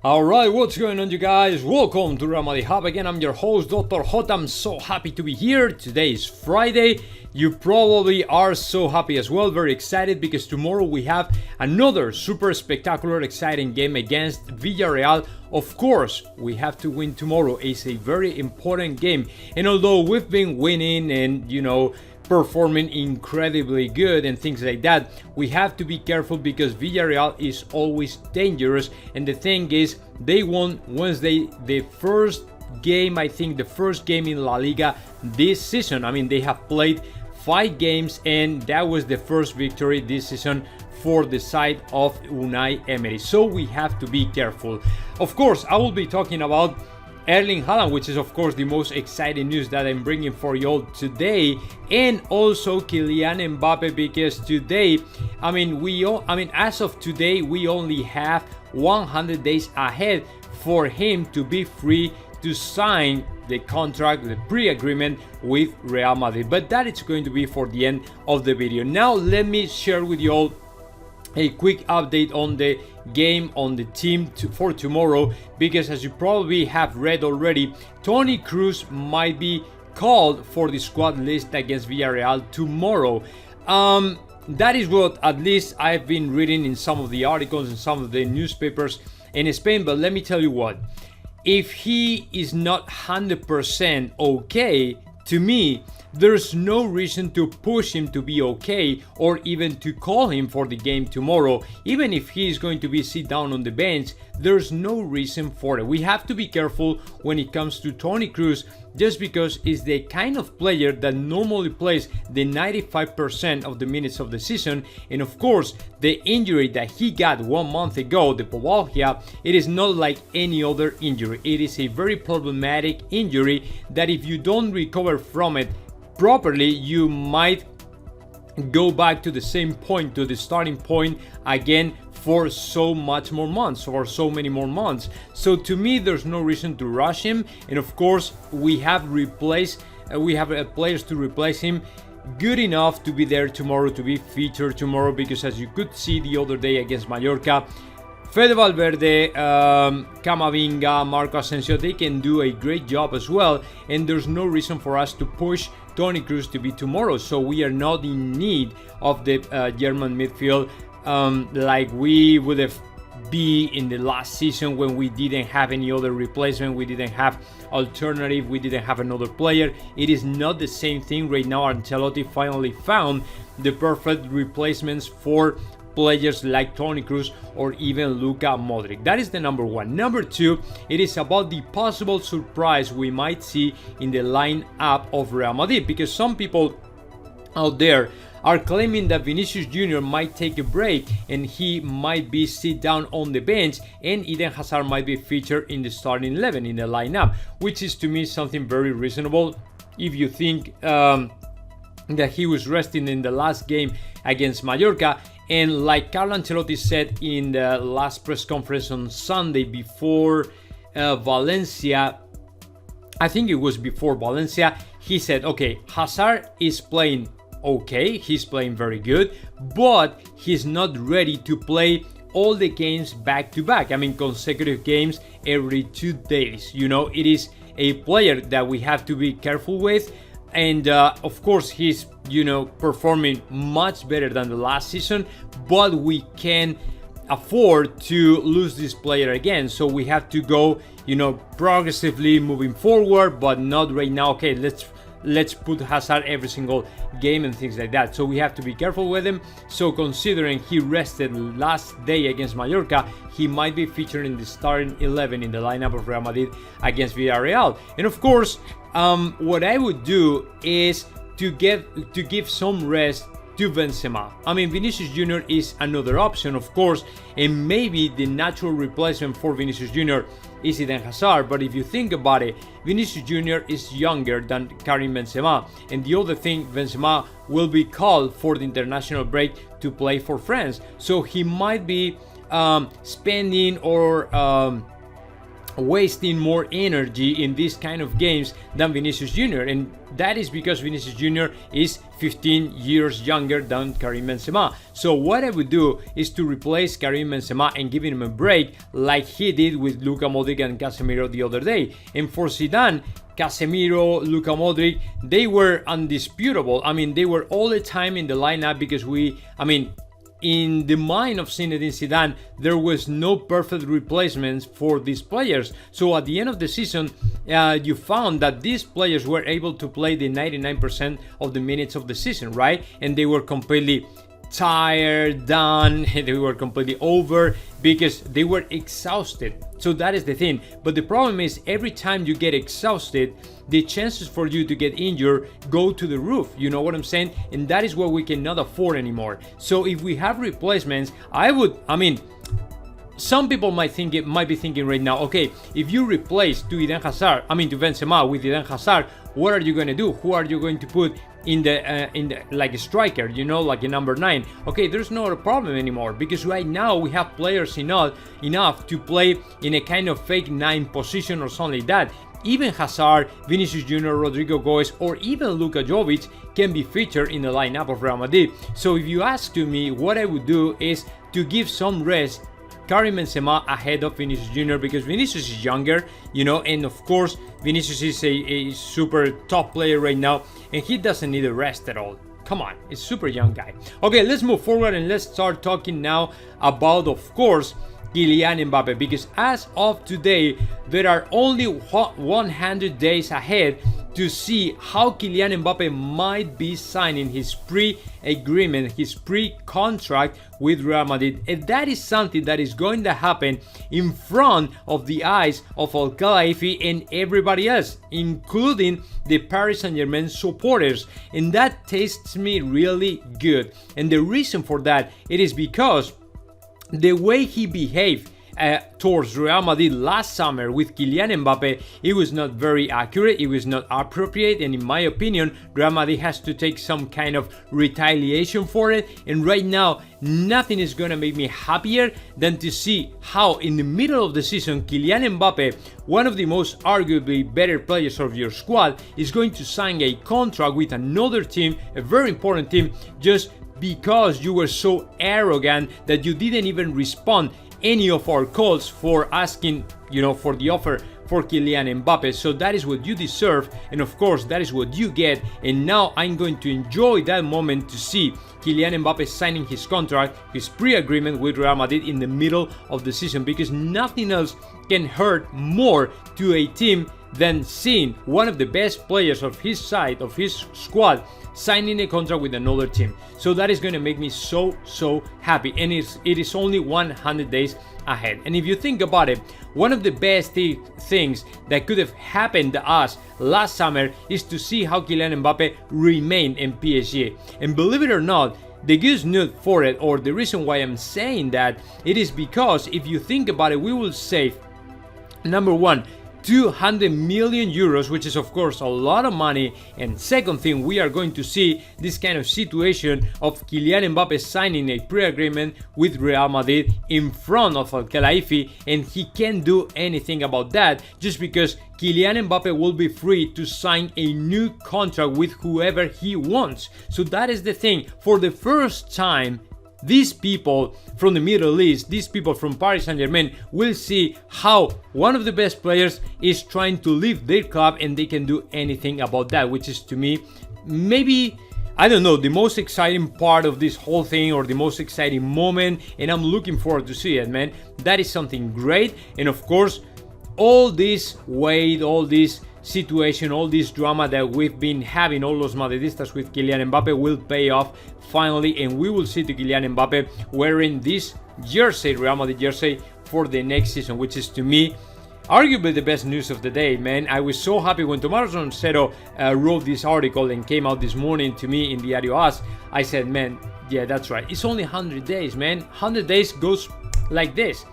Alright, what's going on, you guys? Welcome to Real Madrid Hub. Again, I'm your host, Dr. JOTA. I'm so happy to be here. Today is Friday. You probably are so happy as well, very excited because tomorrow we have another super spectacular, exciting game against Villarreal. Of course, we have to win tomorrow. It's a very important game. And although we've been winning and, performing incredibly good and things like that, we have to be careful because Villarreal is always dangerous. And the thing is, they won Wednesday the first game, I think the first game in La Liga this season. I mean, they have played 5 games and that was the first victory this season for the side of Unai Emery. So we have to be careful. Of course, I will be talking about Erling Haaland, which is of course the most exciting news that I'm bringing for you all today, and also Kylian Mbappe, because today, as of today, we only have 100 days ahead for him to be free to sign the contract, the pre-agreement with Real Madrid. But that is going to be for the end of the video. Now let me share with you all a quick update on the game, on the team for tomorrow, because as you probably have read already, Toni Kroos might be called for the squad list against Villarreal tomorrow. That is what at least I've been reading in some of the articles and some of the newspapers in Spain. But let me tell you what, if he is not 100% okay, to me, there's no reason to push him to be okay or even to call him for the game tomorrow. Even if he is going to be sit down on the bench, there's no reason for it. We have to be careful when it comes to Toni Kroos, just because he's the kind of player that normally plays the 95% of the minutes of the season. And of course, the injury that he got 1 month ago, the pubalgia, it is not like any other injury. It is a very problematic injury that if you don't recover from it properly, you might go back to the same point, to the starting point again for so much more months or so many more months. So to me, there's no reason to rush him. And of course, we have players to replace him good enough to be there tomorrow, to be featured tomorrow, because as you could see the other day against Mallorca, Fede Valverde, Camavinga, Marco Asensio, they can do a great job as well, and there's no reason for us to push Toni Kroos to be tomorrow. So we are not in need of the German midfield like we would have been in the last season when we didn't have any other replacement, we didn't have alternative, we didn't have another player. It is not the same thing right now. Ancelotti finally found the perfect replacements for players like Toni Kroos or even Luka Modric. That is the number one. Number two, it is about the possible surprise we might see in the lineup of Real Madrid, because some people out there are claiming that Vinicius Jr. might take a break and he might be sit down on the bench and Eden Hazard might be featured in the starting 11 in the lineup, which is to me something very reasonable. If you think that he was resting in the last game against Mallorca, and like Carlo Ancelotti said in the last press conference on Sunday before Valencia, I think it was before Valencia, he said, okay, Hazard is playing okay, he's playing very good, but he's not ready to play all the games back to back. I mean, consecutive games every 2 days. It is a player that we have to be careful with. And of course, he's, performing much better than the last season, but we can afford to lose this player again. So we have to go, progressively moving forward, but not right now. Okay, let's put Hazard every single game and things like that. So we have to be careful with him. So considering he rested last day against Mallorca, he might be featured in the starting 11 in the lineup of Real Madrid against Villarreal. And of course, what I would do is to give some rest to Benzema. I mean, Vinicius Jr. is another option, of course, and maybe the natural replacement for Vinicius Jr. is Eden Hazard. But if you think about it, Vinicius Jr. is younger than Karim Benzema, and the other thing, Benzema will be called for the international break to play for France, so he might be spending or wasting more energy in these kind of games than Vinicius Jr. And that is because Vinicius Jr. is 15 years younger than Karim Benzema. So what I would do is to replace Karim Benzema and giving him a break like he did with Luka Modric and Casemiro the other day. And for Zidane, Casemiro, Luka Modric, they were undisputable. I mean, they were all the time in the lineup because in the mind of Zinedine Zidane, there was no perfect replacements for these players. So at the end of the season, you found that these players were able to play the 99% of the minutes of the season, right? And they were completely tired, done, they were completely over because they were exhausted. So that is the thing. But the problem is every time you get exhausted, the chances for you to get injured go to the roof. You know what I'm saying? And that is what we cannot afford anymore. So if we have replacements, some people might be thinking right now, okay, if you replace to Benzema with Eden Hazard, what are you going to do? Who are you going to put in the like a striker, like a number 9? Okay, there's not a problem anymore because right now we have players enough to play in a kind of fake 9 position or something like that. Even Hazard, Vinicius Jr., Rodrigo Goes, or even Luka Jovic can be featured in the lineup of Real Madrid. So if you ask to me, what I would do is to give some rest Karim Benzema ahead of Vinicius Jr. because Vinicius is younger, and of course Vinicius is a super top player right now and he doesn't need a rest at all. Come on, it's super young guy. Okay, let's move forward and let's start talking now about, of course, Kylian Mbappe, because as of today there are only 100 days ahead to see how Kylian Mbappe might be signing his pre-agreement, his pre-contract with Real Madrid. And that is something that is going to happen in front of the eyes of Al Khelaifi and everybody else, including the Paris Saint-Germain supporters. And that tastes me really good. And the reason for that, it is because the way he behaved towards Real Madrid last summer with Kylian Mbappe, it was not very accurate, it was not appropriate, and in my opinion, Real Madrid has to take some kind of retaliation for it. And right now, nothing is gonna make me happier than to see how in the middle of the season, Kylian Mbappe, one of the most arguably better players of your squad, is going to sign a contract with another team, a very important team, just because you were so arrogant that you didn't even respond any of our calls for asking, for the offer for Kylian Mbappe. So that is what you deserve, and of course that is what you get. And now I'm going to enjoy that moment to see Kylian Mbappe signing his contract, his pre-agreement with Real Madrid in the middle of the season, because nothing else can hurt more to a team than seeing one of the best players of his side, of his squad, signing a contract with another team. So that is going to make me so happy, and it is only 100 days ahead. And if you think about it, one of the best things that could have happened to us last summer is to see how Kylian Mbappe remained in PSG. And believe it or not, the good news for it, or the reason why I'm saying that, it is because if you think about it, we will save, number one, 200 million euros, which is of course a lot of money. And second thing, we are going to see this kind of situation of Kylian Mbappe signing a pre-agreement with Real Madrid in front of Al Khelaifi, and he can't do anything about that just because Kylian Mbappe will be free to sign a new contract with whoever he wants. So that is the thing. For the first time, these people from the Middle East, these people from Paris Saint-Germain will see how one of the best players is trying to leave their club and they can do anything about that, which is to me maybe, I don't know, the most exciting part of this whole thing, or the most exciting moment, and I'm looking forward to see it, man. That is something great. And of course, all this weight, all this situation, all this drama that we've been having, all los Madridistas with Kylian Mbappe, will pay off finally, and we will see the Kylian Mbappe wearing this jersey, Real Madrid jersey, for the next season, which is to me arguably the best news of the day, man. I was so happy when Tomás Roncero wrote this article and came out this morning to me in Diario AS. I said, man, yeah, that's right. It's only 100 days, man. 100 days goes like this.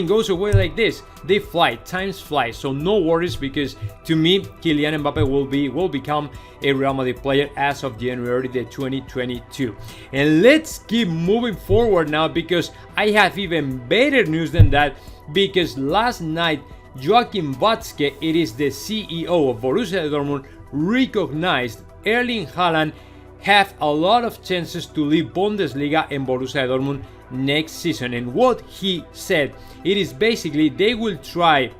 Goes away like this. They fly, times fly. So no worries, because to me, Kylian Mbappe will become a Real Madrid player as of January 2022. And let's keep moving forward now, because I have even better news than that. Because last night, Joachim Watzche, it is the CEO of Borussia Dortmund, recognized Erling Haaland have a lot of chances to leave Bundesliga and Borussia Dortmund next season. And what he said, it is basically they will try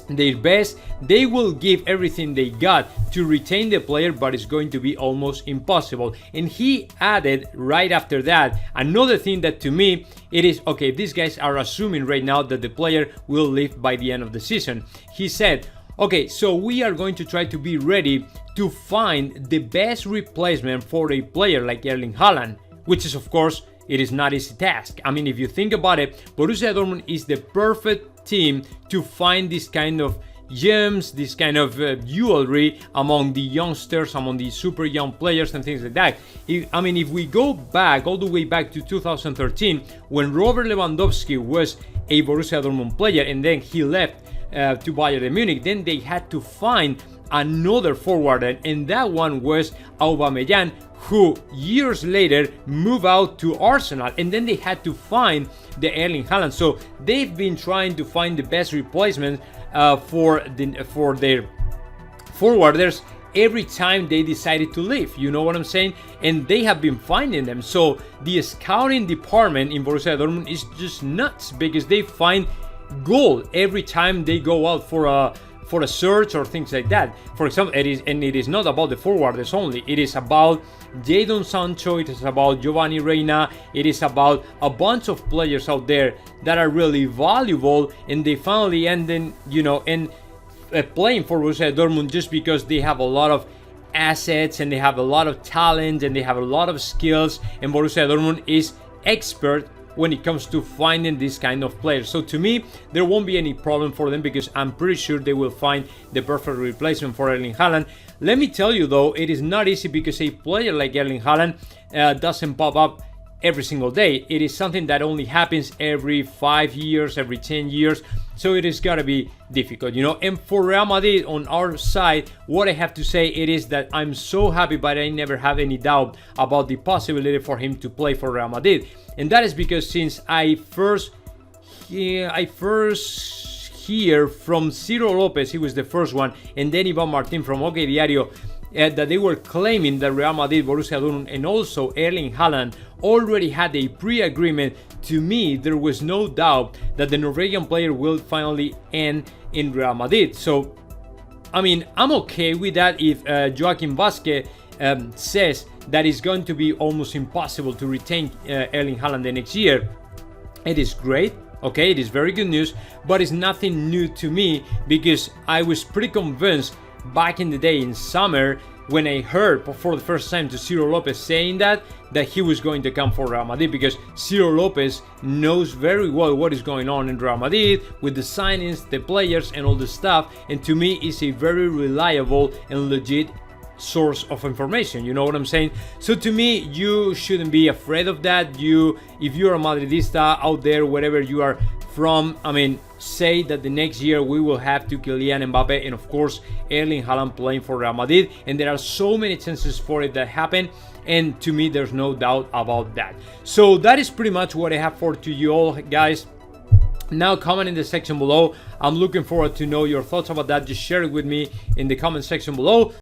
their best, they will give everything they got to retain the player, but it's going to be almost impossible. And he added right after that another thing that to me it is okay, these guys are assuming right now that the player will leave by the end of the season. He said, okay, so we are going to try to be ready to find the best replacement for a player like Erling Haaland, which is of course it is not easy task. I mean, if you think about it, Borussia Dortmund is the perfect team to find this kind of gems, this kind of jewelry among the youngsters, among the super young players and things like that. If we go back, all the way back to 2013, when Robert Lewandowski was a Borussia Dortmund player and then he left to Bayern Munich, then they had to find another forward, and that one was Aubameyang, who years later moved out to Arsenal, and then they had to find the Erling Haaland. So they've been trying to find the best replacement for their forwarders every time they decided to leave, you know what I'm saying? And they have been finding them. So the scouting department in Borussia Dortmund is just nuts, because they find gold every time they go out for a search or things like that. For example, it is not about the forwarders only. It is about Jadon Sancho, it is about Giovanni Reina, it is about a bunch of players out there that are really valuable, and they finally end in, playing for Borussia Dortmund just because they have a lot of assets and they have a lot of talent and they have a lot of skills, and Borussia Dortmund is expert when it comes to finding this kind of players. So to me, there won't be any problem for them, because I'm pretty sure they will find the perfect replacement for Erling Haaland. Let me tell you though, it is not easy, because a player like Erling Haaland doesn't pop up every single day. It is something that only happens every 5 years, every 10 years. So it is gotta be difficult, And for Real Madrid on our side, what I have to say it is that I'm so happy, but I never have any doubt about the possibility for him to play for Real Madrid. And that is because since I first hear from Ciro Lopez, he was the first one, and then Ivan Martin from OK Diario, that they were claiming that Real Madrid, Borussia Dortmund, and also Erling Haaland already had a pre-agreement. To me, there was no doubt that the Norwegian player will finally end in Real Madrid. So, I'm okay with that if Joachim Watzche says that it's going to be almost impossible to retain Erling Haaland the next year. It is great. Okay, it is very good news, but it's nothing new to me, because I was pretty convinced back in the day in summer when I heard for the first time to Ciro Lopez saying that he was going to come for Real Madrid, because Ciro Lopez knows very well what is going on in Real Madrid with the signings, the players and all the stuff, and to me is a very reliable and legit source of information, you know what I'm saying? So to me, you shouldn't be afraid of that. If you're a Madridista out there, wherever you are from, say that the next year we will have to Kylian Mbappe and of course Erling Haaland playing for Real Madrid, and there are so many chances for it that happen, and to me there's no doubt about that. So that is pretty much what I have for to you all, guys. Now comment in the section below. I'm looking forward to know your thoughts about that. Just share it with me in the comment section below.